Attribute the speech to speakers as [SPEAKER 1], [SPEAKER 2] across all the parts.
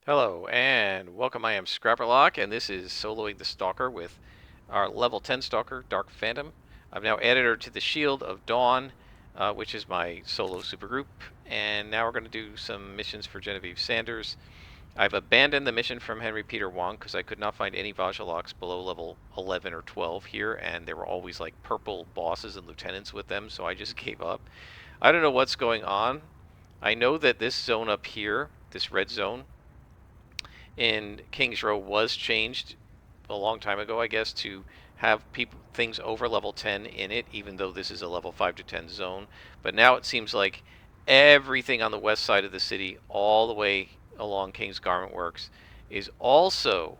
[SPEAKER 1] Hello and welcome. I am Scrapperlock, and this is soloing the Stalker with our level 10 Stalker, Dark Phantom. I've now added her to the Shield of Dawn, which is my solo supergroup, and now we're going to do some missions for Genevieve Sanders. I've abandoned the mission from Henry Peter Wong because I could not find any Vajaloks below level 11 or 12 here, and there were always like purple bosses and lieutenants with them, so I just gave up. I don't know what's going on. I know that this zone up here, this red zone, in Kings Row was changed a long time ago, I guess, to have things over level 10 in it, even though this is a level 5 to 10 zone. But now it seems like everything on the west side of the city, all the way along King's Garment Works, is also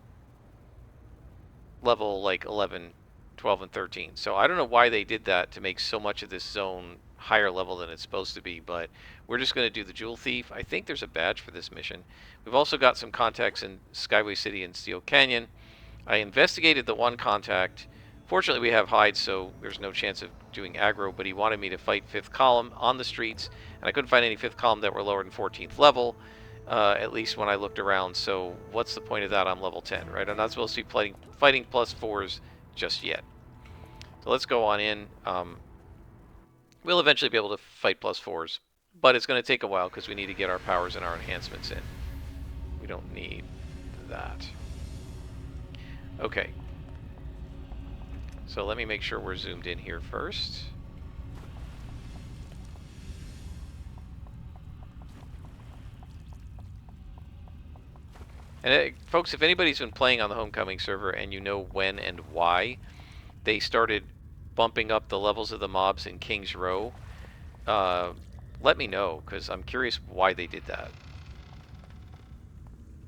[SPEAKER 1] level like 11, 12, and 13. So I don't know why they did that to make so much of this zone higher level than it's supposed to be, but we're just going to do the Jewel Thief. I think there's a badge for this mission. We've also got some contacts in Skyway City and Steel Canyon. I investigated the one contact. Fortunately, we have hides, so there's no chance of doing aggro, but he wanted me to fight 5th column on the streets, and I couldn't find any 5th column that were lower than 14th level, at least when I looked around. So what's the point of that? I'm level 10, right? I'm not supposed to be fighting plus 4s just yet. So let's go on in. We'll eventually be able to fight plus 4s, but it's going to take a while because we need to get our powers and our enhancements in. We don't need that. Okay. So let me make sure we're zoomed in here first. And folks, if anybody's been playing on the Homecoming server and you know when and why they started bumping up the levels of the mobs in King's Row, let me know, because I'm curious why they did that.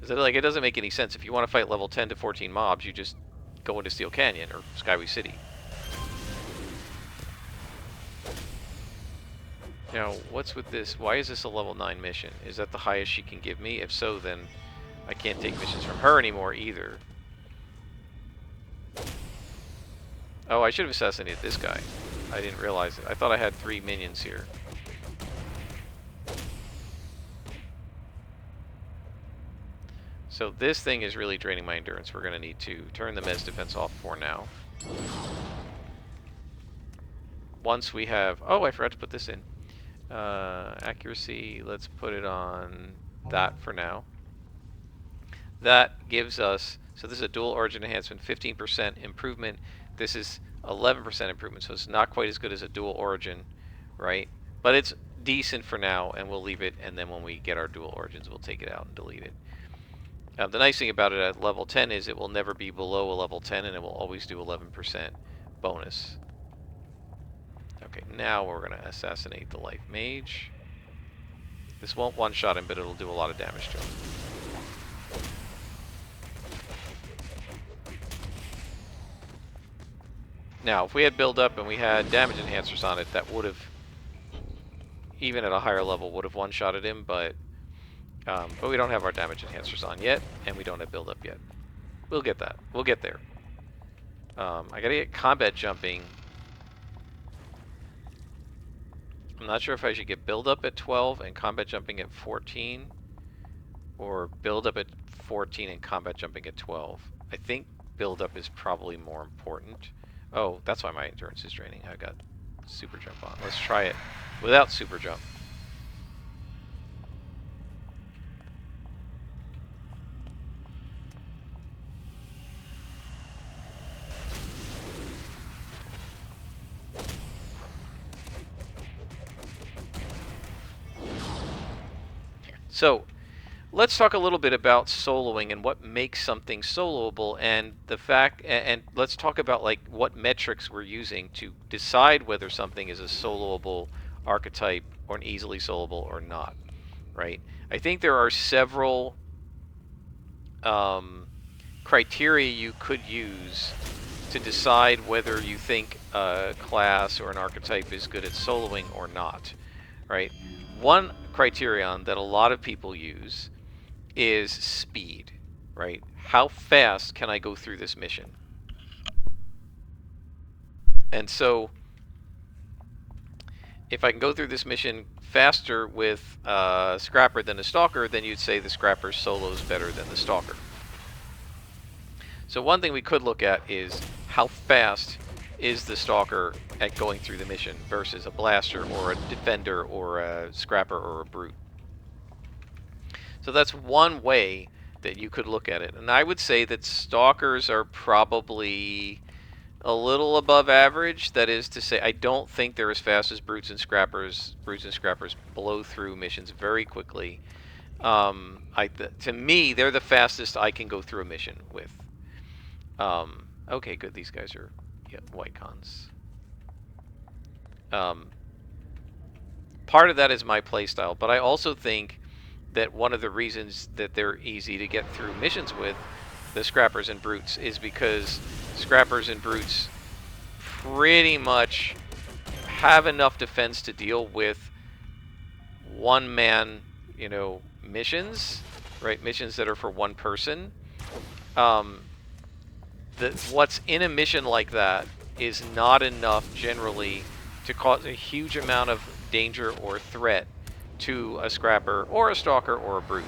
[SPEAKER 1] It doesn't make any sense. If you want to fight level 10 to 14 mobs, you just go into Steel Canyon or Skyway City. Now, what's with this? Why is this a level 9 mission? Is that the highest she can give me? If so, then I can't take missions from her anymore either. Oh, I should have assassinated this guy. I didn't realize it. I thought I had 3 minions here. So this thing is really draining my endurance. We're going to need to turn the Mez defense off for now. Once we have... Oh, I forgot to put this in. Accuracy, let's put it on that for now. That gives us... So this is a dual origin enhancement, 15% improvement. This is 11% improvement, so it's not quite as good as a dual origin, right? But it's decent for now, and we'll leave it, and then when we get our dual origins, we'll take it out and delete it. The nice thing about it at level 10 is it will never be below a level 10, and it will always do 11% bonus. Okay, now we're going to assassinate the Life Mage. This won't one-shot him, but it'll do a lot of damage to him. Now, if we had build up and we had damage enhancers on it, that would have, even at a higher level, would have one-shotted him, but we don't have our damage enhancers on yet, and we don't have build up yet. We'll get that. We'll get there. I gotta get combat jumping. I'm not sure if I should get build up at 12 and combat jumping at 14, or build up at 14 and combat jumping at 12. I think build up is probably more important. Oh, that's why my endurance is draining. I got super jump on. Let's try it without super jump. So, let's talk a little bit about soloing and what makes something soloable, and the fact, and let's talk about like what metrics we're using to decide whether something is a soloable archetype or an easily soloable or not, right? I think there are several criteria you could use to decide whether you think a class or an archetype is good at soloing or not, right? One criterion that a lot of people use is speed, right? How fast can I go through this mission? And so if I can go through this mission faster with Scrapper than a Stalker, then you'd say the Scrapper's solo is better than the Stalker. So one thing we could look at is how fast is the Stalker at going through the mission versus a Blaster or a Defender or a Scrapper or a Brute. So that's one way that you could look at it. And I would say that Stalkers are probably a little above average. That is to say, I don't think they're as fast as Brutes and Scrappers. Brutes and Scrappers blow through missions very quickly. To me, they're the fastest I can go through a mission with. Okay, good. These guys are white cons. Part of that is my playstyle, but I also think that one of the reasons that they're easy to get through missions with, the Scrappers and Brutes, is because Scrappers and Brutes pretty much have enough defense to deal with one-man, missions, right? Missions that are for one person. What's in a mission like that is not enough generally to cause a huge amount of danger or threat to a Scrapper or a Stalker or a Brute.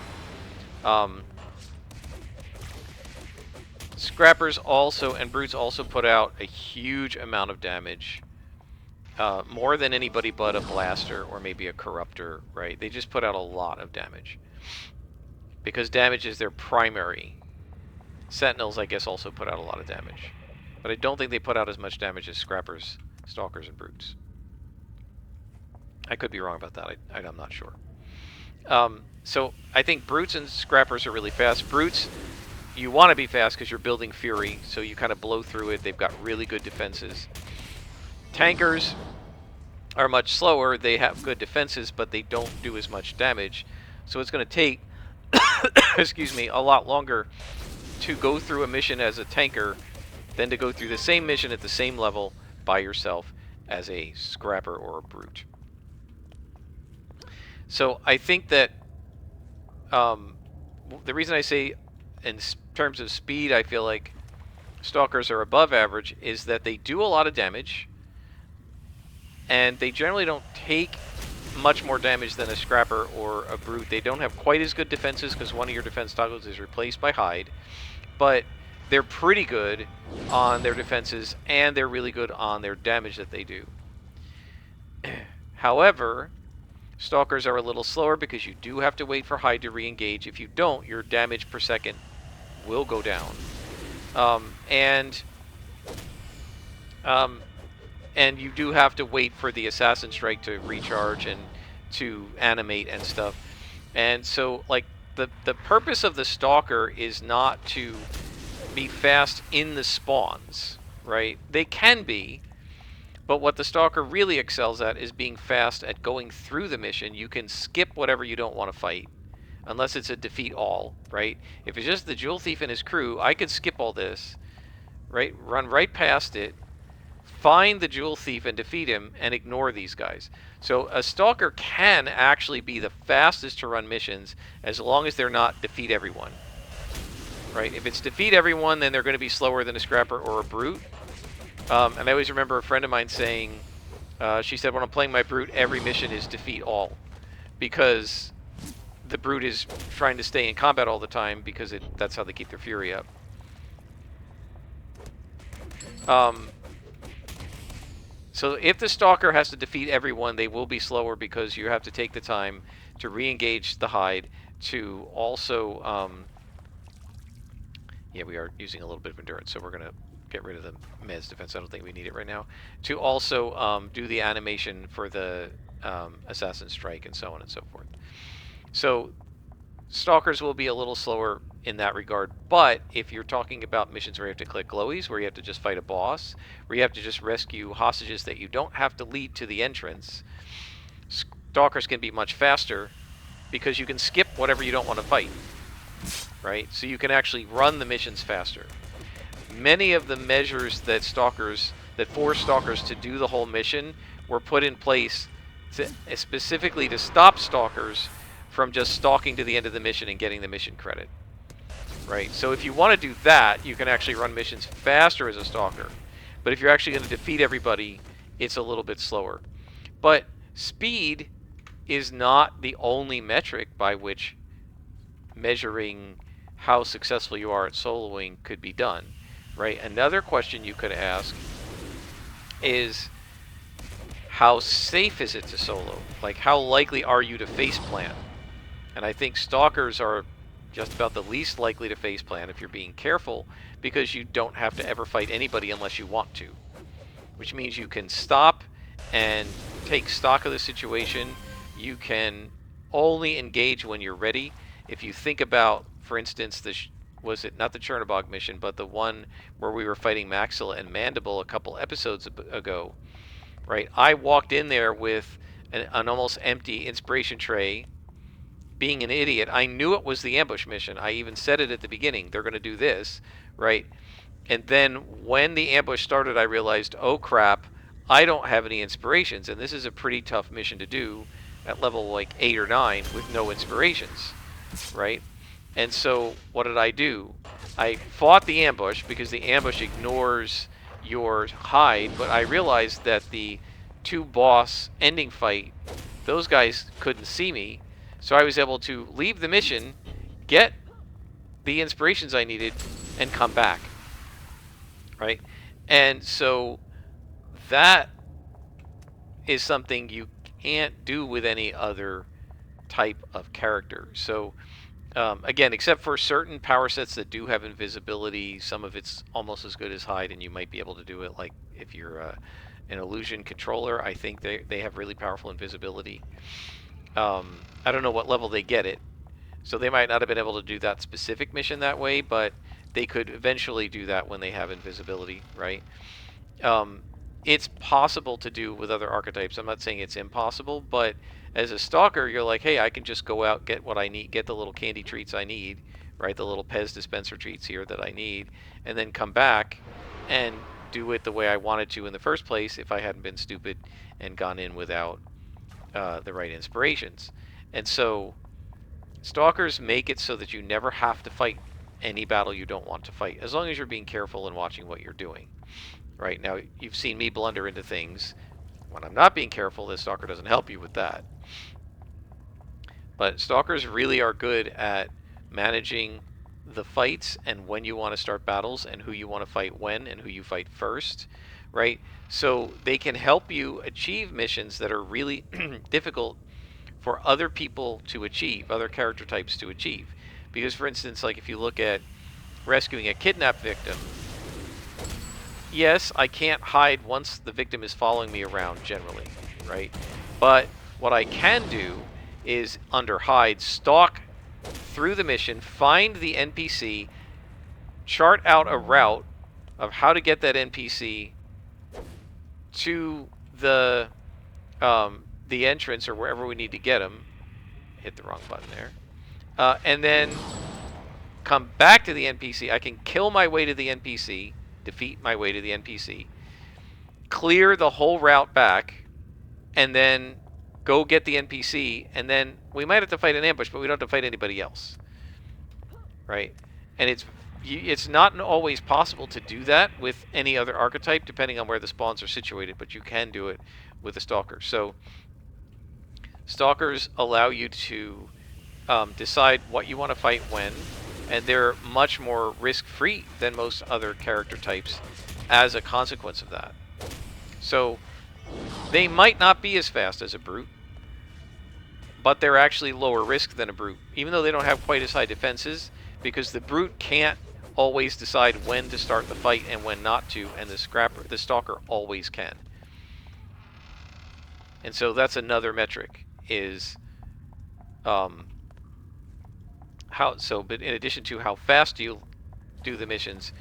[SPEAKER 1] Scrappers also and Brutes also put out a huge amount of damage. More than anybody but a Blaster or maybe a Corruptor, right? They just put out a lot of damage. Because damage is their primary. Sentinels, I guess, also put out a lot of damage. But I don't think they put out as much damage as Scrappers, Stalkers, and Brutes. I could be wrong about that. I'm not sure. So I think Brutes and Scrappers are really fast. Brutes, you want to be fast because you're building Fury, so you kind of blow through it. They've got really good defenses. Tankers are much slower. They have good defenses, but they don't do as much damage. So it's going to take, excuse me, a lot longer to go through a mission as a tanker than to go through the same mission at the same level by yourself as a Scrapper or a Brute. So I think that the reason I say in terms of speed I feel like Stalkers are above average is that they do a lot of damage and they generally don't take much more damage than a Scrapper or a Brute. They don't have quite as good defenses because one of your defense toggles is replaced by Hide, but they're pretty good on their defenses and they're really good on their damage that they do. However, Stalkers are a little slower because you do have to wait for Hide to re-engage. If you don't, your damage per second will go down. And you do have to wait for the Assassin Strike to recharge and to animate and stuff. And so, like, the purpose of the Stalker is not to be fast in the spawns, right? They can be, but what the Stalker really excels at is being fast at going through the mission. You can skip whatever you don't want to fight, unless it's a defeat all, right? If it's just the Jewel Thief and his crew, I could skip all this, right? Run right past it, find the Jewel Thief and defeat him, and ignore these guys. So a Stalker can actually be the fastest to run missions as long as they're not defeat everyone, right? If it's defeat everyone, then they're going to be slower than a Scrapper or a Brute. And I always remember a friend of mine saying, she said, when I'm playing my Brute, every mission is defeat all. Because the Brute is trying to stay in combat all the time because that's how they keep their Fury up. So if the Stalker has to defeat everyone, they will be slower because you have to take the time to re-engage the Hide, to also... yeah, we are using a little bit of endurance, so we're going to get rid of the Mez defense. I don't think we need it right now. To also do the animation for the Assassin Strike and so on and so forth. So Stalkers will be a little slower in that regard, but if you're talking about missions where you have to click glowies, where you have to just fight a boss, where you have to just rescue hostages that you don't have to lead to the entrance, Stalkers can be much faster because you can skip whatever you don't want to fight, right? So you can actually run the missions faster. Many of the measures that force Stalkers to do the whole mission were put in place specifically to stop Stalkers from just stalking to the end of the mission and getting the mission credit, right? So if you want to do that, you can actually run missions faster as a Stalker. But if you're actually going to defeat everybody, it's a little bit slower. But speed is not the only metric by which measuring how successful you are at soloing could be done, right? Another question you could ask is, how safe is it to solo? Like, how likely are you to faceplant? And I think stalkers are just about the least likely to faceplant if you're being careful, because you don't have to ever fight anybody unless you want to, which means you can stop and take stock of the situation. You can only engage when you're ready. If you think about, for instance, was it not the Chernobog mission, but the one where we were fighting Maxilla and Mandible a couple episodes ago, right? I walked in there with an almost empty inspiration tray. Being an idiot, I knew it was the ambush mission. I even said it at the beginning. They're going to do this, right? And then when the ambush started, I realized, oh crap, I don't have any inspirations, and this is a pretty tough mission to do at level like 8 or 9 with no inspirations, right? And so what did I do? I fought the ambush because the ambush ignores your hide, but I realized that the 2 boss ending fight, those guys couldn't see me, so I was able to leave the mission, get the inspirations I needed, and come back, right? And so that is something you can't do with any other type of character. So again, except for certain power sets that do have invisibility, some of it's almost as good as hide, and you might be able to do it. Like if you're an illusion controller, I think they have really powerful invisibility. I don't know what level they get it, so they might not have been able to do that specific mission that way, but they could eventually do that when they have invisibility, right? It's possible to do with other archetypes. I'm not saying it's impossible, but as a stalker, you're like, hey, I can just go out, get what I need, get the little candy treats I need, right? The little Pez dispenser treats here that I need, and then come back and do it the way I wanted to in the first place if I hadn't been stupid and gone in without the right inspirations. And so stalkers make it so that you never have to fight any battle you don't want to fight, as long as you're being careful and watching what you're doing. Right, now, you've seen me blunder into things. When I'm not being careful, the stalker doesn't help you with that. But stalkers really are good at managing the fights and when you want to start battles and who you want to fight when and who you fight first, right? So they can help you achieve missions that are really difficult for other people to achieve, other character types to achieve. Because, for instance, like if you look at rescuing a kidnapped victim, yes, I can't hide once the victim is following me around generally, right? But what I can do is, under hide, stalk through the mission, find the NPC, chart out a route of how to get that NPC to the entrance or wherever we need to get him. Hit the wrong button there. And then come back to the NPC. I can kill my way to the NPC, defeat my way to the NPC, clear the whole route back, and then go get the NPC, and then we might have to fight an ambush, but we don't have to fight anybody else, right? And it's not always possible to do that with any other archetype, depending on where the spawns are situated, but you can do it with a Stalker. So Stalkers allow you to decide what you want to fight when, and they're much more risk-free than most other character types as a consequence of that. So they might not be as fast as a Brute, but they're actually lower risk than a Brute, even though they don't have quite as high defenses, because the Brute can't always decide when to start the fight and when not to, and the Stalker always can. And so that's another metric, is but in addition to how fast you do the missions,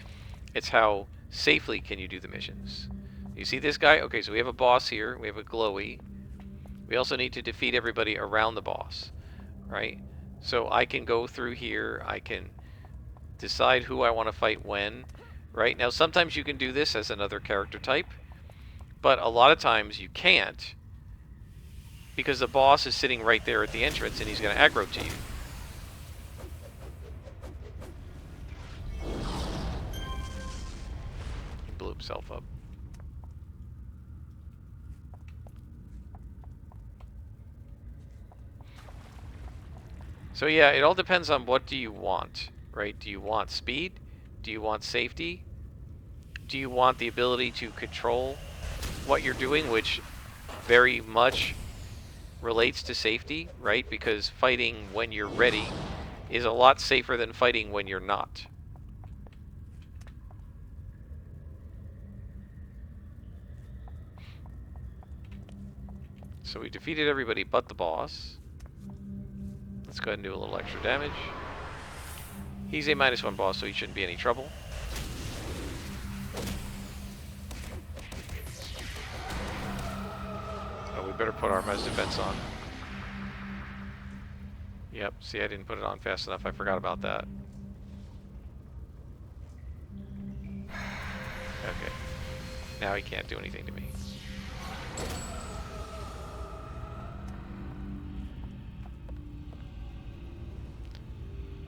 [SPEAKER 1] it's how safely can you do the missions. You see this guy? Okay, so we have a boss here. We have a glowy. We also need to defeat everybody around the boss, right? So I can go through here. I can decide who I want to fight when, right? Now, sometimes you can do this as another character type, but a lot of times you can't, because the boss is sitting right there at the entrance and he's going to aggro to you. He blew himself up. So yeah, it all depends on what do you want, right? Do you want speed? Do you want safety? Do you want the ability to control what you're doing, which very much relates to safety, right? Because fighting when you're ready is a lot safer than fighting when you're not. So we defeated everybody but the boss. Let's go ahead and do a little extra damage. He's a -1 boss, so he shouldn't be any trouble. Oh, we better put our Armez defense on. Yep, see, I didn't put it on fast enough. I forgot about that. Okay. Now he can't do anything to me.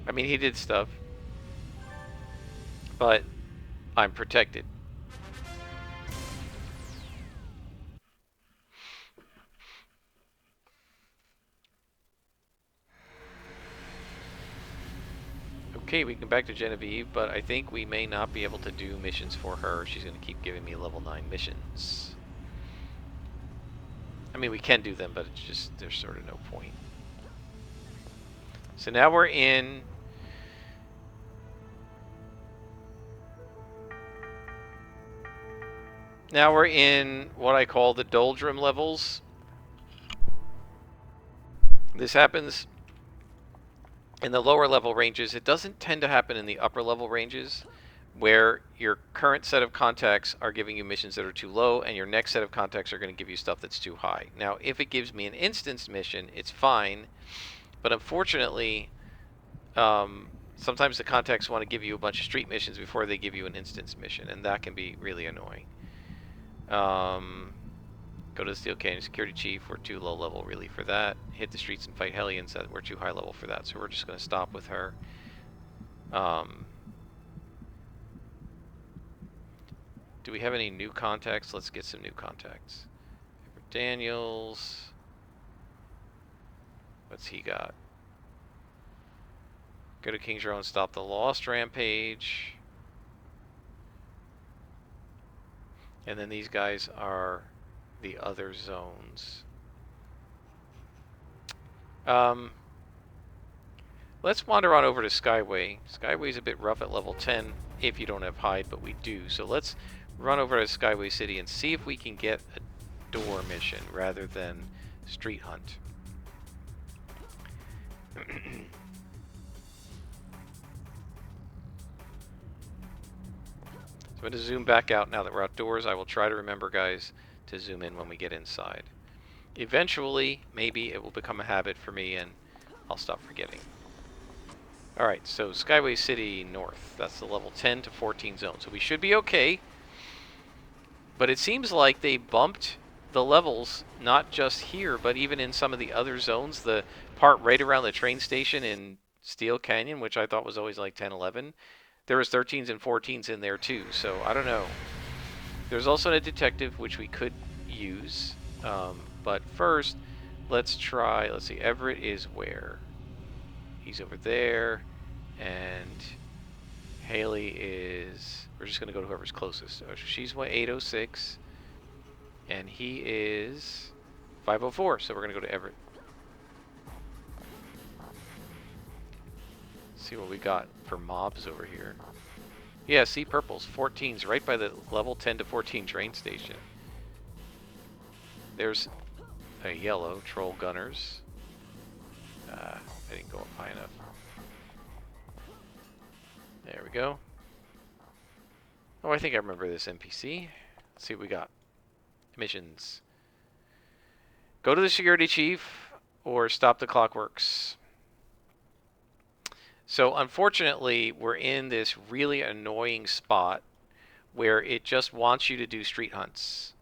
[SPEAKER 1] I mean, he did stuff. But I'm protected. Okay, we can go back to Genevieve, but I think we may not be able to do missions for her. She's going to keep giving me level 9 missions. I mean, we can do them, but it's just, there's sort of no point. So now we're in... Now we're in what I call the Doldrum levels. This happens in the lower level ranges. It doesn't tend to happen in the upper level ranges, where your current set of contacts are giving you missions that are too low, and your next set of contacts are going to give you stuff that's too high. Now, if it gives me an instance mission, it's fine, but unfortunately, sometimes the contacts want to give you a bunch of street missions before they give you an instance mission, and that can be really annoying. Go to the Steel Canyon Security Chief. We're too low level really for that. Hit the streets and fight Hellions. We're too high level for that, so we're just going to stop with her. Do we have any new contacts? Let's get some new contacts. Edward Daniels. What's he got? Go to King's Row and stop the Lost Rampage. And then these guys are the other zones. Let's wander on over to Skyway. Skyway's a bit rough at level 10 if you don't have hide, but we do. So let's run over to Skyway City and see if we can get a door mission rather than street hunt. So I'm going to zoom back out now that we're outdoors. I will try to remember, guys, to zoom in when we get inside. Eventually, maybe it will become a habit for me and I'll stop forgetting. Alright, so Skyway City North. That's the level 10 to 14 zone. So we should be okay. But it seems like they bumped the levels, not just here, but even in some of the other zones. The part right around the train station in Steel Canyon, which I thought was always like 10, 11. There was 13s and 14s in there too, so I don't know. There's also a detective, which we could use. But first, let's try, let's see, Everett is where? He's over there, and Haley is, we're just going to go to whoever's closest. Oh, she's 806, and he is 504, so we're going to go to Everett. See what we got for mobs over here. Yeah, see, purples, 14s, right by the level 10 to 14 train station. There's a yellow, troll gunners. I didn't go up high enough. There we go. Oh, I think I remember this NPC. Let's see what we got. Missions. Go to the security chief or stop the Clockworks. So unfortunately, we're in this really annoying spot where it just wants you to do street hunts.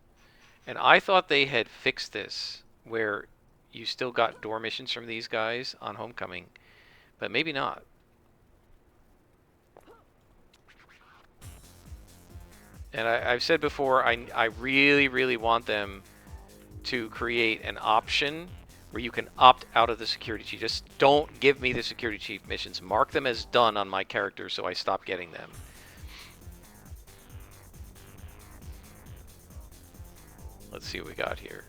[SPEAKER 1] And I thought they had fixed this, where you still got door missions from these guys on Homecoming, but maybe not. And I've said before, I really, really want them to create an option where you can opt out of the security chief. Just don't give me the security chief missions. Mark them as done on my character so I stop getting them. Let's see what we got here.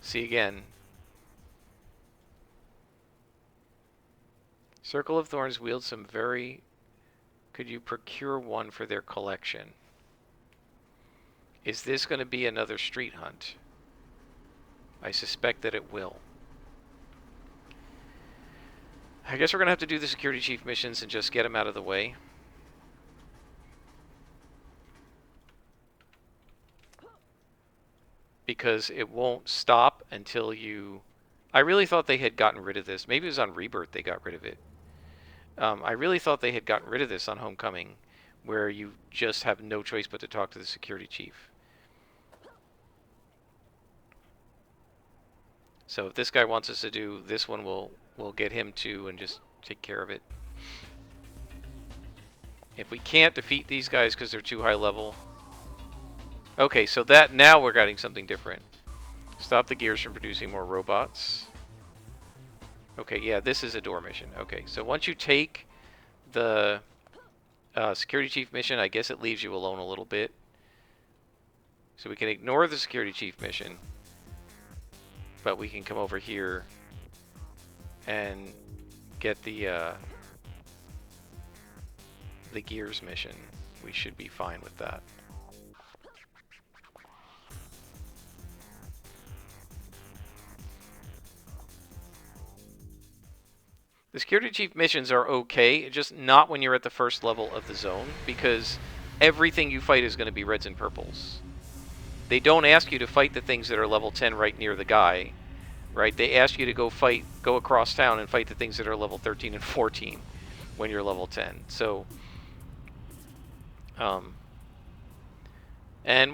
[SPEAKER 1] See again. Circle of Thorns wields some very... Could you procure one for their collection? Is this going to be another street hunt? I suspect that it will. I guess we're going to have to do the security chief missions and just get them out of the way. Because it won't stop until you... I really thought they had gotten rid of this. Maybe it was on Rebirth they got rid of it. I really thought they had gotten rid of this on Homecoming, where you just have no choice but to talk to the security chief. So if this guy wants us to do this one, we'll get him to and just take care of it. If we can't defeat these guys because they're too high level... Okay, so that now we're getting something different. Stop the gears from producing more robots. Okay, yeah, this is a door mission. Okay, so once you take the security chief mission, I guess it leaves you alone a little bit. So we can ignore the security chief mission, but we can come over here and get the gears mission. We should be fine with that. The security chief missions are okay, just not when you're at the first level of the zone, because everything you fight is going to be reds and purples. They don't ask you to fight the things that are level 10 right near the guy, right? They ask you to go across town and fight the things that are level 13 and 14 when you're level 10. So, and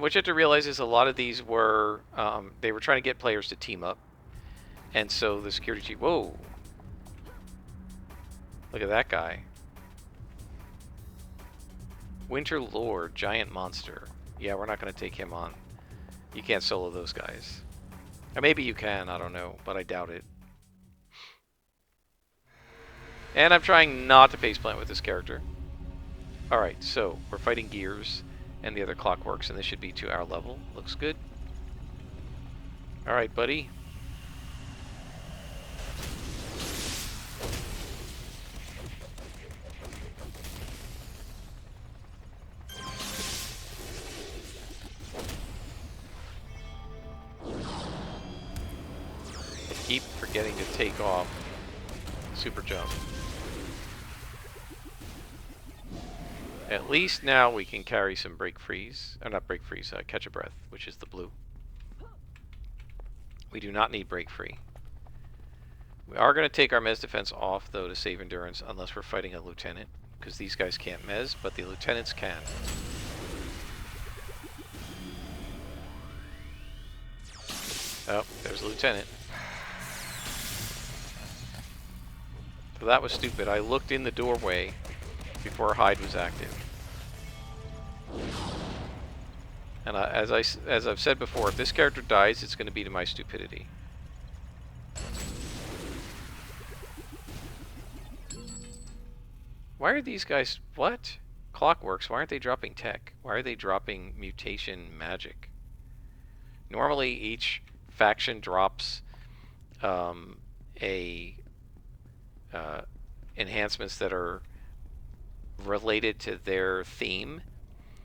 [SPEAKER 1] what you have to realize is a lot of these were, they were trying to get players to team up. And so the security chief, whoa. Look at that guy. Winter Lord, giant monster. Yeah, we're not going to take him on. You can't solo those guys. Or maybe you can, I don't know, but I doubt it. And I'm trying not to faceplant with this character. Alright, so we're fighting Gears and the other Clockworks, and this should be to our level. Looks good. Alright, buddy. Keep forgetting to take off super jump. At least now we can carry some break freeze, or not break freeze, catch a breath, which is the blue. We do not need break free. We are going to take our mez defense off though to save endurance, unless we're fighting a lieutenant, because these guys can't mez, but the lieutenants can. Oh, there's a lieutenant. So that was stupid. I looked in the doorway before hide was active. And as I've said before, if this character dies, it's going to be to my stupidity. Why are these guys... What? Clockworks, why aren't they dropping tech? Why are they dropping mutation magic? Normally each faction drops enhancements that are related to their theme.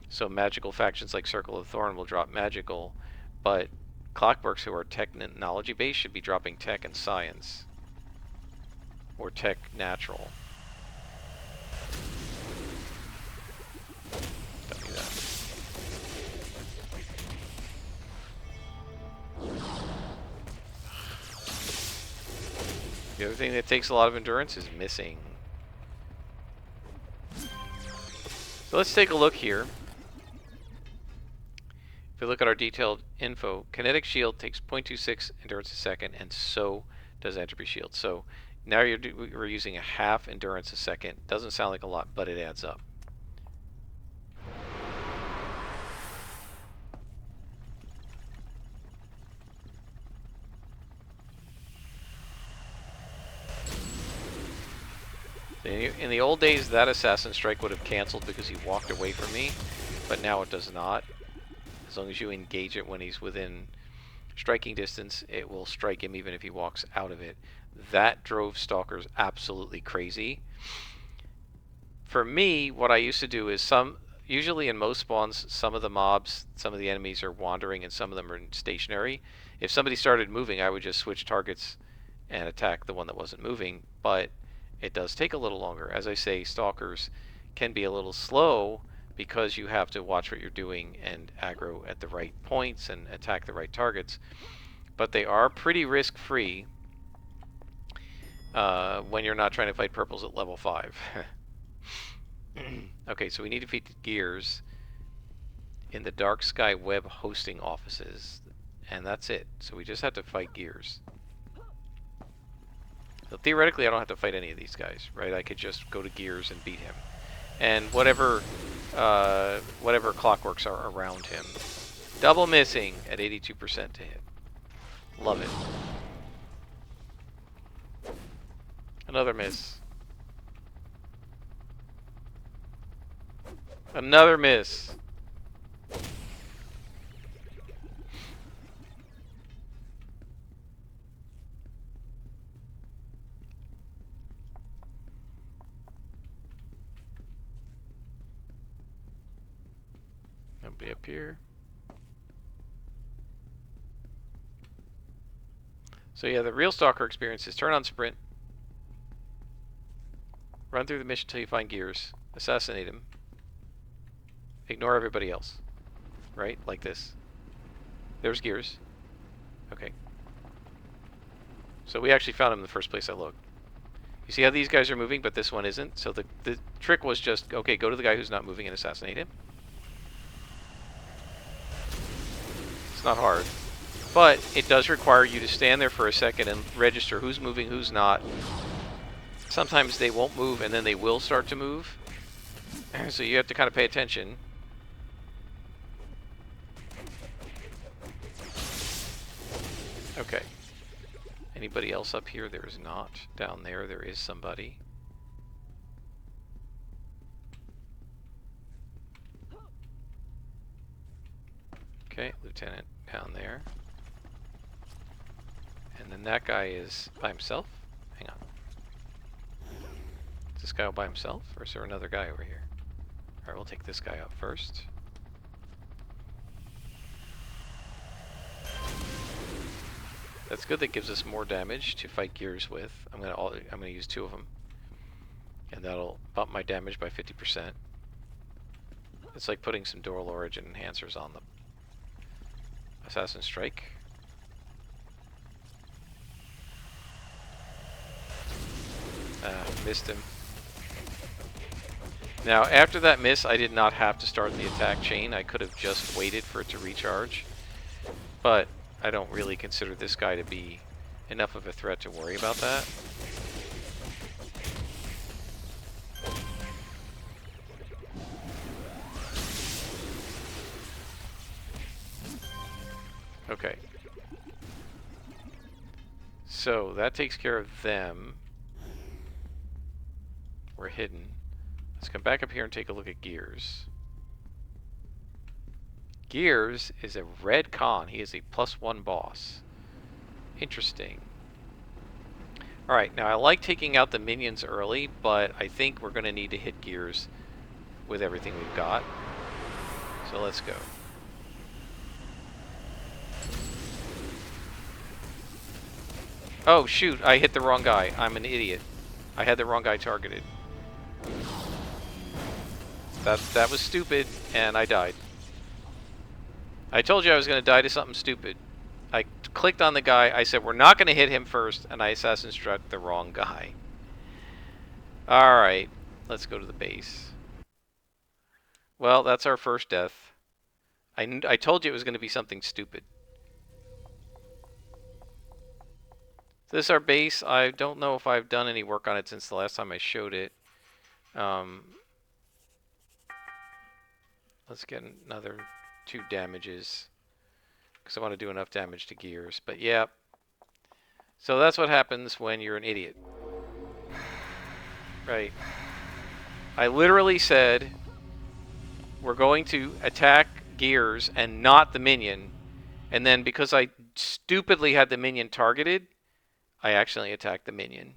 [SPEAKER 1] So magical factions like Circle of Thorn will drop magical, but Clockworks who are technology based should be dropping tech and science. Or tech natural. Don't do that. The other thing that takes a lot of endurance is missing. So let's take a look here. If we look at our detailed info, kinetic shield takes 0.26 endurance a second, and so does entropy shield. So now we're using a half endurance a second. Doesn't sound like a lot, but it adds up. In the old days, that assassin strike would have canceled because he walked away from me, but now it does not. As long as you engage it when he's within striking distance, it will strike him even if he walks out of it. That drove Stalkers absolutely crazy. For me, what I used to do is usually in most spawns, some of the mobs, some of the enemies are wandering and some of them are stationary. If somebody started moving, I would just switch targets and attack the one that wasn't moving, but it does take a little longer. As I say, Stalkers can be a little slow because you have to watch what you're doing and aggro at the right points and attack the right targets. But they are pretty risk-free when you're not trying to fight purples at level 5. Okay, so we need to defeat Gears in the Dark Sky Web hosting offices, and that's it. So we just have to fight Gears. So theoretically, I don't have to fight any of these guys, right? I could just go to Gears and beat him. And whatever clockworks are around him. Double missing at 82% to hit. Love it. Another miss. Another miss. Nobody up here. So yeah, the real Stalker experience is turn on sprint, run through the mission until you find Gears, assassinate him, ignore everybody else, right? Like this. There's Gears. Okay. So we actually found him in the first place I looked. You see how these guys are moving, but this one isn't? So the trick was just, okay, go to the guy who's not moving and assassinate him. It's not hard. But it does require you to stand there for a second and register who's moving, who's not. Sometimes they won't move and then they will start to move. So you have to kind of pay attention. Okay. Anybody else up here? There is not. Down there, there is somebody. Okay, Lieutenant down there. And then that guy is by himself? Hang on. Is this guy all by himself? Or is there another guy over here? Alright, we'll take this guy out first. That's good. That gives us more damage to fight Gears with. I'm gonna use 2 of them, and that'll bump my damage by 50%. It's like putting some Dual Origin enhancers on the Assassin Strike. Missed him. Now, after that miss, I did not have to start the attack chain. I could have just waited for it to recharge, but I don't really consider this guy to be enough of a threat to worry about that. Okay. So that takes care of them. We're hidden. Let's come back up here and take a look at Gears. Gears is a red con. He is a +1 boss. Interesting. Alright, now I like taking out the minions early, but I think we're going to need to hit Gears with everything we've got. So let's go. Oh shoot, I hit the wrong guy. I'm an idiot. I had the wrong guy targeted. That was stupid, and I died. I told you I was going to die to something stupid. I clicked on the guy, I said we're not going to hit him first, and I assassin struck the wrong guy. Alright, let's go to the base. Well, that's our first death. I told you it was going to be something stupid. So this is our base. I don't know if I've done any work on it since the last time I showed it. Let's get another 2 damages, because I want to do enough damage to Gears. But yeah, so that's what happens when you're an idiot. Right. I literally said we're going to attack Gears and not the minion. And then because I stupidly had the minion targeted, I accidentally attacked the minion.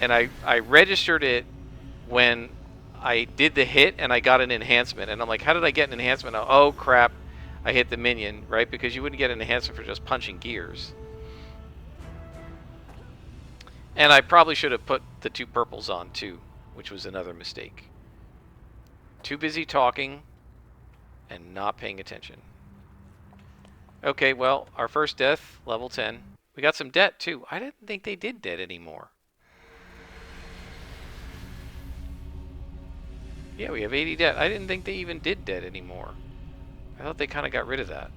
[SPEAKER 1] And I registered it when I did the hit and I got an enhancement. And I'm like, how did I get an enhancement? Oh, crap. I hit the minion, right? Because you wouldn't get an enhancement for just punching Gears. And I probably should have put the 2 purples on too, which was another mistake. Too busy talking and not paying attention. Okay, well, our first death, level 10. We got some debt too. I didn't think they did debt anymore. Yeah, we have 80 debt. I didn't think they even did debt anymore. I thought they kind of got rid of that.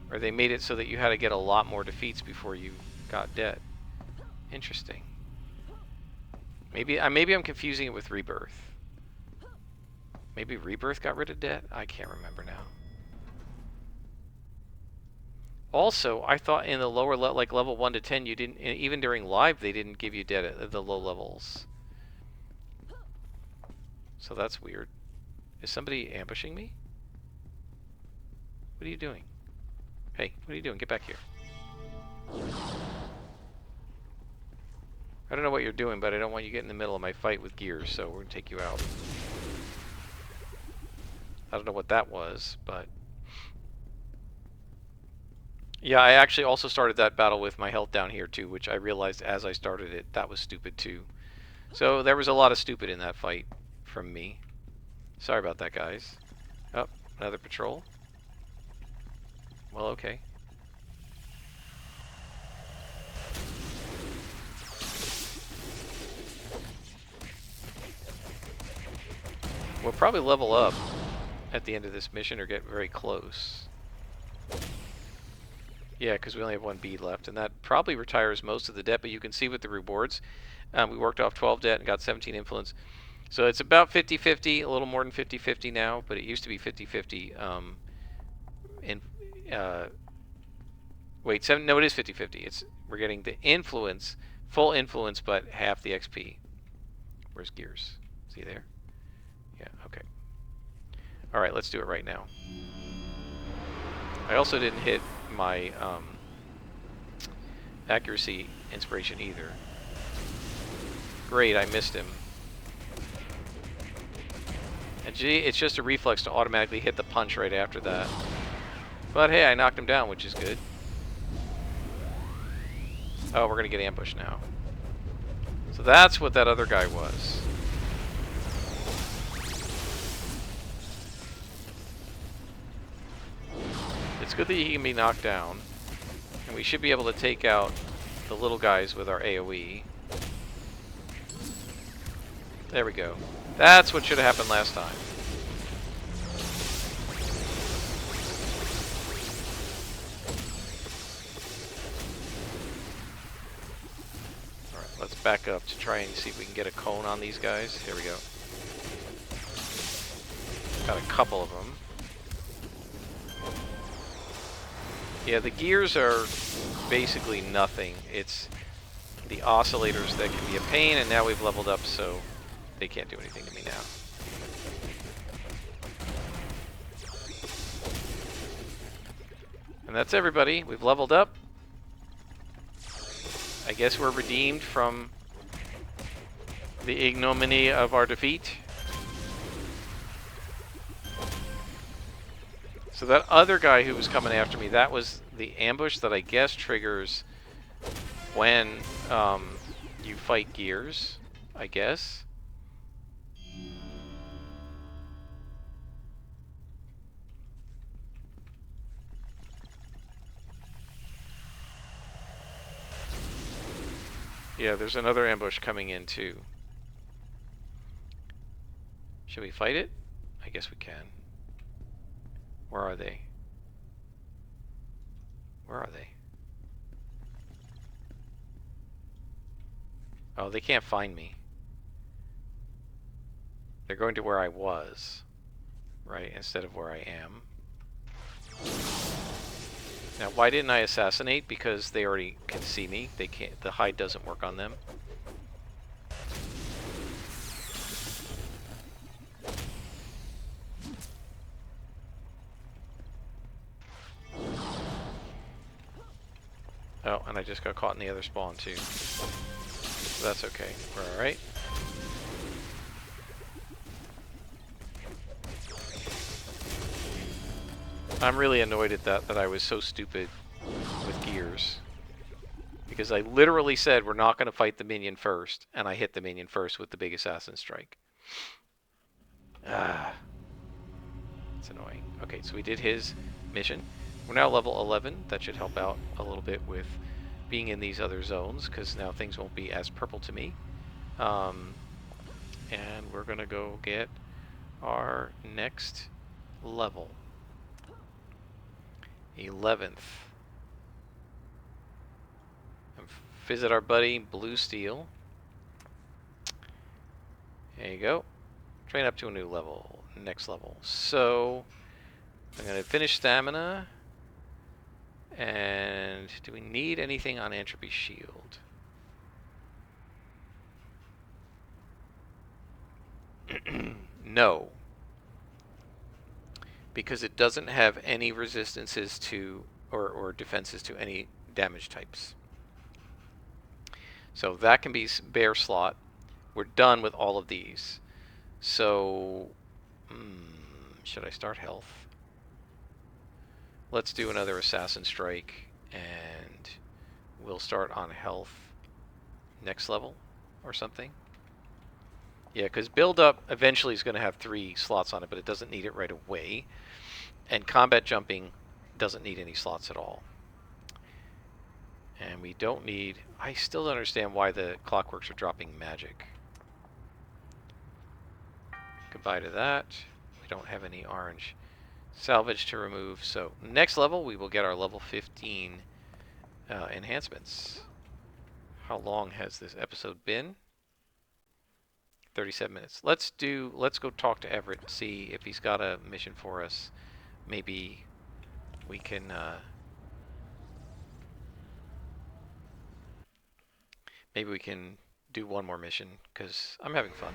[SPEAKER 1] Or they made it so that you had to get a lot more defeats before you got debt. Interesting. Maybe I'm confusing it with Rebirth. Maybe Rebirth got rid of debt? I can't remember now. Also, I thought in the lower like level 1 to 10, you didn't, even during live, they didn't give you debt at the low levels. So that's weird. Is somebody ambushing me? What are you doing? Hey, what are you doing? Get back here. I don't know what you're doing, but I don't want you to get in the middle of my fight with Gears, so we're going to take you out. I don't know what that was, but... Yeah, I actually also started that battle with my health down here too, which I realized as I started it, that was stupid too. So there was a lot of stupid in that fight from me. Sorry about that, guys. Oh, another patrol. Well, okay. We'll probably level up at the end of this mission or get very close. Yeah, because we only have 1 bead left, and that probably retires most of the debt, but you can see with the rewards, we worked off 12 debt and got 17 influence. So it's about 50-50, a little more than 50-50 now, but it used to be 50-50. Wait, no, it is 50-50. We're getting the influence, full influence, but half the XP. Where's Gears? Is he there? Yeah, okay. All right, let's do it right now. I also didn't hit my accuracy inspiration either. Great, I missed him. And gee, it's just a reflex to automatically hit the punch right after that. But hey, I knocked him down, which is good. Oh, we're gonna get ambushed now. So that's what that other guy was. It's good that he can be knocked down. And we should be able to take out the little guys with our AoE. There we go. That's what should have happened last time. Alright, let's back up to try and see if we can get a cone on these guys. Here we go. Got a couple of them. Yeah, the gears are basically nothing. It's the oscillators that can be a pain, and now we've leveled up, so they can't do anything to me now. And that's everybody. We've leveled up. I guess we're redeemed from the ignominy of our defeat. So that other guy who was coming after me, that was the ambush that I guess triggers when you fight Gears, I guess. Yeah, there's another ambush coming in too. Should we fight it? I guess we can. Where are they? Where are they? Oh, they can't find me. They're going to where I was, right, instead of where I am. Now, why didn't I assassinate? Because they already can see me. They can't. The hide doesn't work on them. Oh, and I just got caught in the other spawn too. So that's okay. We're all right. I'm really annoyed at that I was so stupid with gears. Because I literally said we're not going to fight the minion first, and I hit the minion first with the big assassin strike. Ah. It's annoying. Okay, so we did his mission. We're now level 11. That should help out a little bit with being in these other zones, because now things won't be as purple to me. And we're going to go get our next level. 11th. And visit our buddy Blue Steel. There you go. Train up to a new level. Next level. So I'm going to finish stamina. And do we need anything on Entropy Shield? No. Because it doesn't have any resistances to, or defenses to any damage types. So that can be bare slot. We're done with all of these. So, should I start health? Let's do another Assassin Strike, and we'll start on health next level or something. Yeah, because build up eventually is going to have 3 slots on it, but it doesn't need it right away. And combat jumping doesn't need any slots at all. And we don't need... I still don't understand why the Clockworks are dropping magic. Goodbye to that. We don't have any orange salvage to remove. So next level, we will get our level 15 enhancements. How long has this episode been? 37 minutes. Let's go talk to Everett, see if he's got a mission for us. Maybe we can do one more mission, because I'm having fun.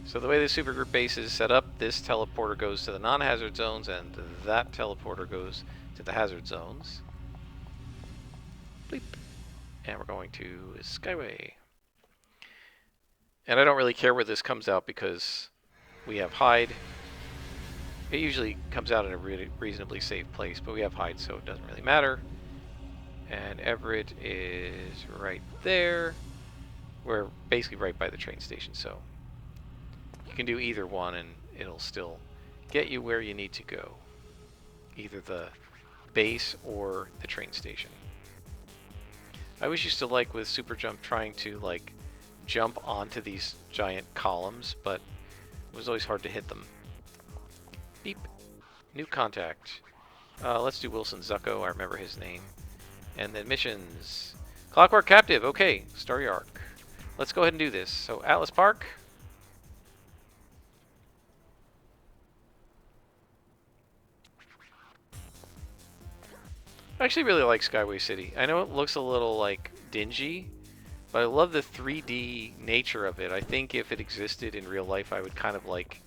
[SPEAKER 1] So the way the supergroup base is set up, this teleporter goes to the non-hazard zones, and that teleporter goes to the hazard zones. Bleep. And we're going to Skyway. And I don't really care where this comes out, because we have hide. It usually comes out in a really reasonably safe place, but we have hide, so it doesn't really matter. And Everett is right there. We're basically right by the train station, so you can do either one and it'll still get you where you need to go. Either the base or the train station. I always used to like with Super Jump trying to like jump onto these giant columns, but it was always hard to hit them. Beep. New contact. Let's do Wilson Zucco. I remember his name. And then missions. Clockwork Captive. Okay, story arc. Let's go ahead and do this. So Atlas Park. I actually really like Skyway City. I know it looks a little like dingy, but I love the 3D nature of it. I think if it existed in real life, I would kind of like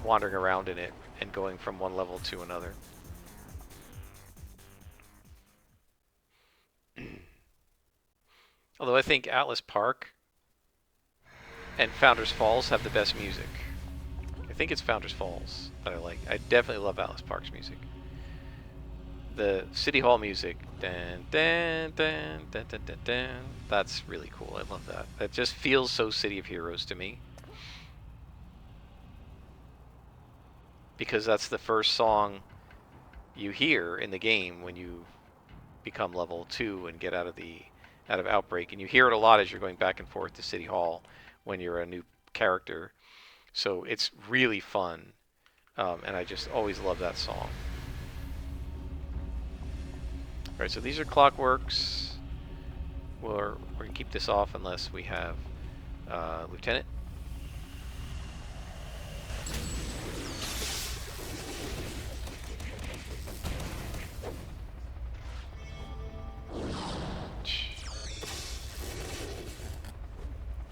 [SPEAKER 1] wandering around in it and going from one level to another. Although I think Atlas Park and Founders Falls have the best music. I think it's Founders Falls that I like. I definitely love Atlas Park's music. The City Hall music, dun, dun, dun, dun, dun, dun, dun. That's really cool. I love that. That just feels so City of Heroes to me. Because that's the first song you hear in the game when you become level 2 and get out of Outbreak, and you hear it a lot as you're going back and forth to City Hall when you're a new character. So it's really fun, and I just always love that song. All right, so these are Clockworks. We're gonna keep this off unless we have Lieutenant.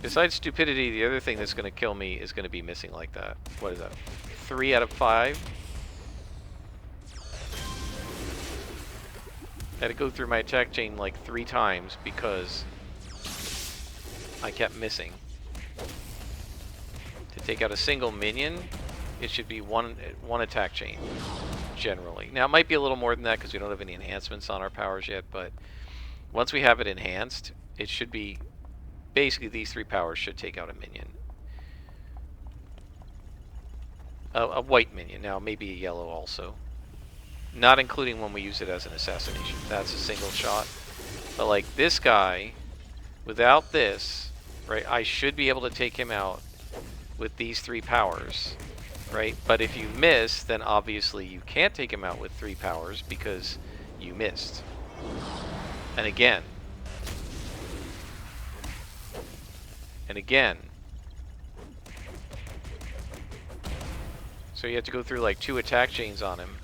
[SPEAKER 1] Besides stupidity, the other thing that's going to kill me is going to be missing like that. What is that? 3 out of 5? I had to go through my attack chain like 3 times because I kept missing. To take out a single minion, it should be one attack chain, generally. Now, it might be a little more than that because we don't have any enhancements on our powers yet, but once we have it enhanced, it should be... Basically, these 3 powers should take out a minion. A white minion. Now, maybe a yellow also. Not including when we use it as an assassination. That's a single shot. But like this guy, without this, right, I should be able to take him out with these 3 powers, right? But if you miss, then obviously you can't take him out with 3 powers because you missed. And again. And again. So you have to go through like 2 attack chains on him.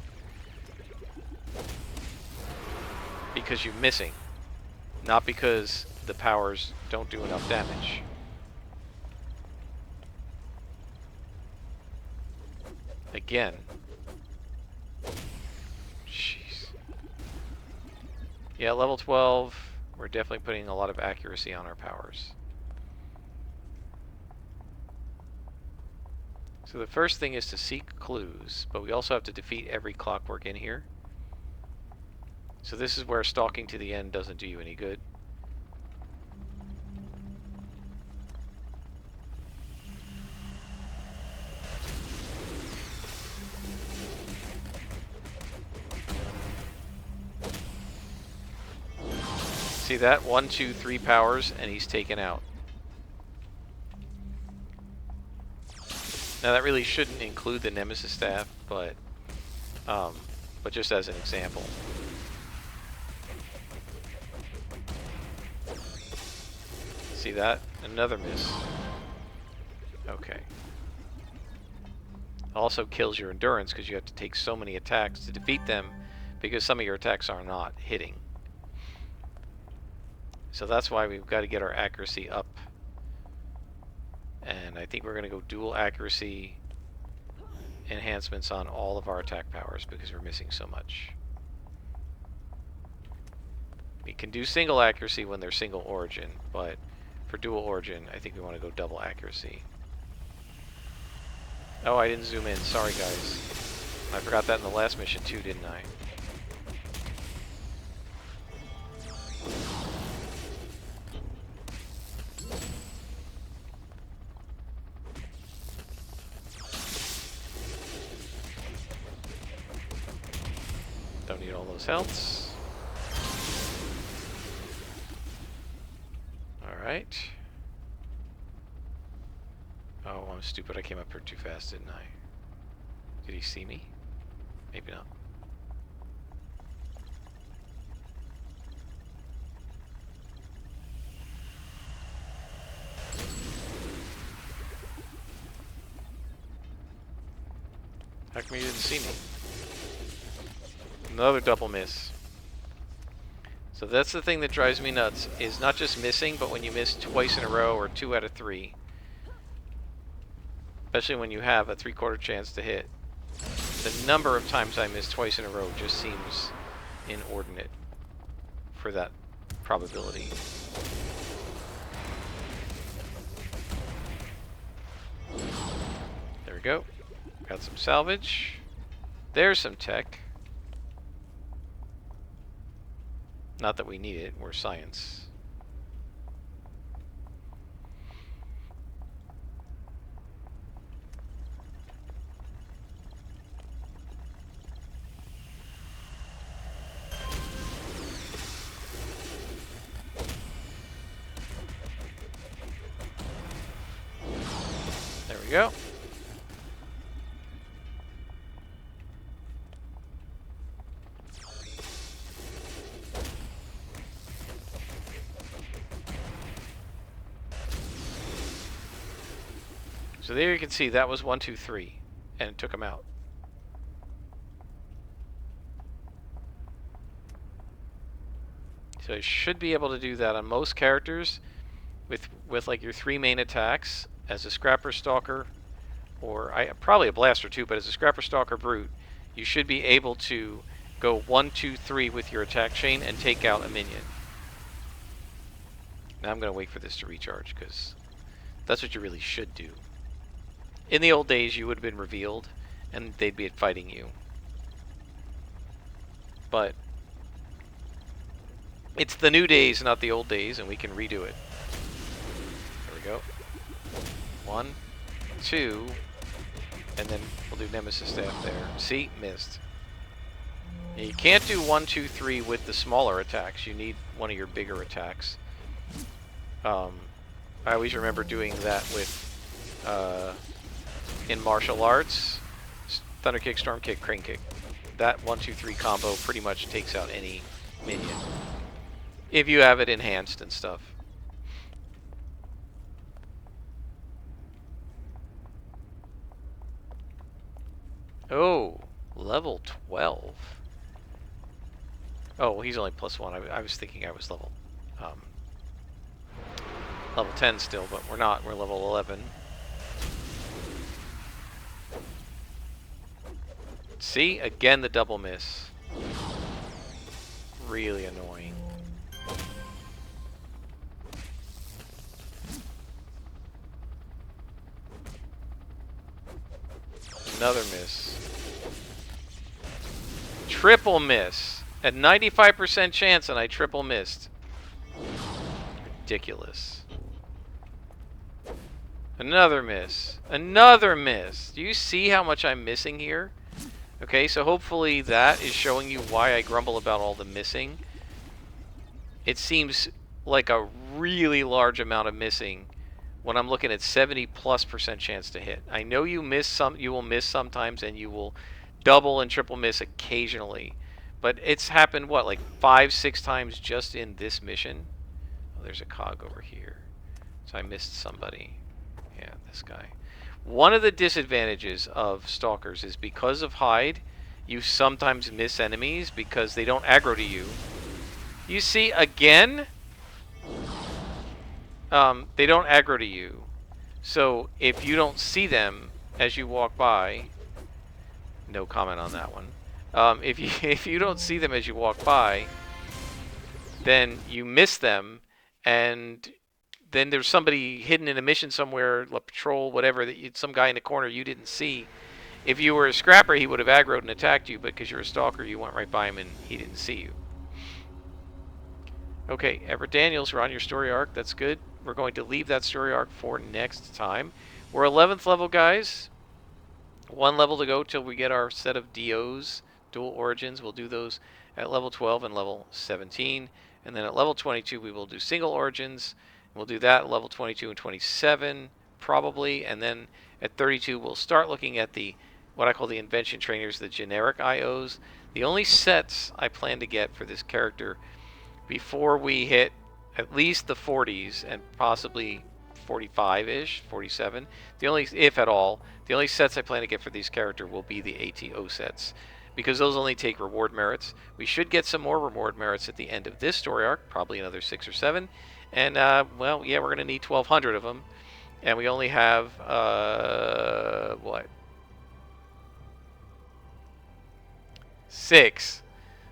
[SPEAKER 1] Because you're missing. Not because the powers don't do enough damage. Again. Jeez. Yeah, level 12, we're definitely putting a lot of accuracy on our powers. So the first thing is to seek clues, but we also have to defeat every clockwork in here. So this is where stalking to the end doesn't do you any good. See that? 1, 2, 3 powers, and he's taken out. Now that really shouldn't include the Nemesis staff, but just as an example. See that? Another miss. Okay. Also kills your endurance because you have to take so many attacks to defeat them because some of your attacks are not hitting. So that's why we've got to get our accuracy up. And I think we're going to go dual accuracy enhancements on all of our attack powers because we're missing so much. We can do single accuracy when they're single origin, but for dual origin, I think we want to go double accuracy. Oh, I didn't zoom in. Sorry, guys. I forgot that in the last mission too, didn't I? Don't need all those healths. Alright. Oh, I'm stupid. I came up here too fast, didn't I? Did he see me? Maybe not. How come you didn't see me? Another double miss. So that's the thing that drives me nuts, is not just missing, but when you miss twice in a row or 2 out of 3. Especially when you have a 3/4 chance to hit. The number of times I miss twice in a row just seems inordinate for that probability. There we go. Got some salvage. There's some tech. Not that we need it, we're science. There we go. So there you can see that was 1, 2, 3, and it took him out. So I should be able to do that on most characters with like your 3 main attacks as a Scrapper Stalker, or probably a Blaster too, but as a Scrapper Stalker Brute, you should be able to go 1, 2, 3 with your attack chain and take out a minion. Now I'm going to wait for this to recharge, because that's what you really should do. In the old days, you would have been revealed, and they'd be fighting you. But it's the new days, not the old days, and we can redo it. There we go. 1, 2, and then we'll do Nemesis Staff there. See? Missed. Now, you can't do 1, 2, 3 with the smaller attacks. You need one of your bigger attacks. I always remember doing that with, in martial arts, Thunder Kick, Storm Kick, Crane Kick. That 1, 2, 3 combo pretty much takes out any minion, if you have it enhanced and stuff. Oh, level 12. Oh, well, he's only +1. I was thinking I was level 10 still, but we're not. We're level 11. See? Again, the double miss. Really annoying. Another miss. Triple miss. At 95% chance, and I triple missed. Ridiculous. Another miss. Another miss. Do you see how much I'm missing here? Okay, so hopefully that is showing you why I grumble about all the missing. It seems like a really large amount of missing when I'm looking at 70+% chance to hit. I know you miss some, you will miss sometimes, and you will double and triple miss occasionally. But it's happened, what, like 5, 6 times just in this mission? Oh, there's a cog over here. So I missed somebody. Yeah, this guy. One of the disadvantages of Stalkers is because of hide, you sometimes miss enemies because they don't aggro to you. You see, again, they don't aggro to you. So if you don't see them as you walk by, no comment on that one. If you don't see them as you walk by, then you miss them, and then there's somebody hidden in a mission somewhere, a patrol, whatever, that some guy in the corner you didn't see. If you were a Scrapper, he would have aggroed and attacked you, but because you're a Stalker, you went right by him and he didn't see you. Okay, Everett Daniels, we're on your story arc. That's good. We're going to leave that story arc for next time. We're 11th level, guys. 1 level to go till we get our set of DOs, dual origins. We'll do those at level 12 and level 17. And then at level 22, we will do single origins. We'll do that at level 22 and 27, probably. And then at 32, we'll start looking at the what I call the invention trainers, the generic IOs. The only sets I plan to get for this character before we hit at least the 40s and possibly 45-ish, 47. The only, if at all, the only sets I plan to get for these character will be the ATO sets, because those only take reward merits. We should get some more reward merits at the end of this story arc, probably another 6 or 7. And, well, yeah, we're going to need 1,200 of them. And we only have, what? 6.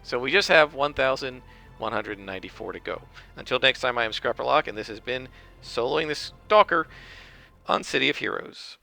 [SPEAKER 1] So we just have 1,194 to go. Until next time, I am Scrapperlock, and this has been Soloing the Stalker on City of Heroes.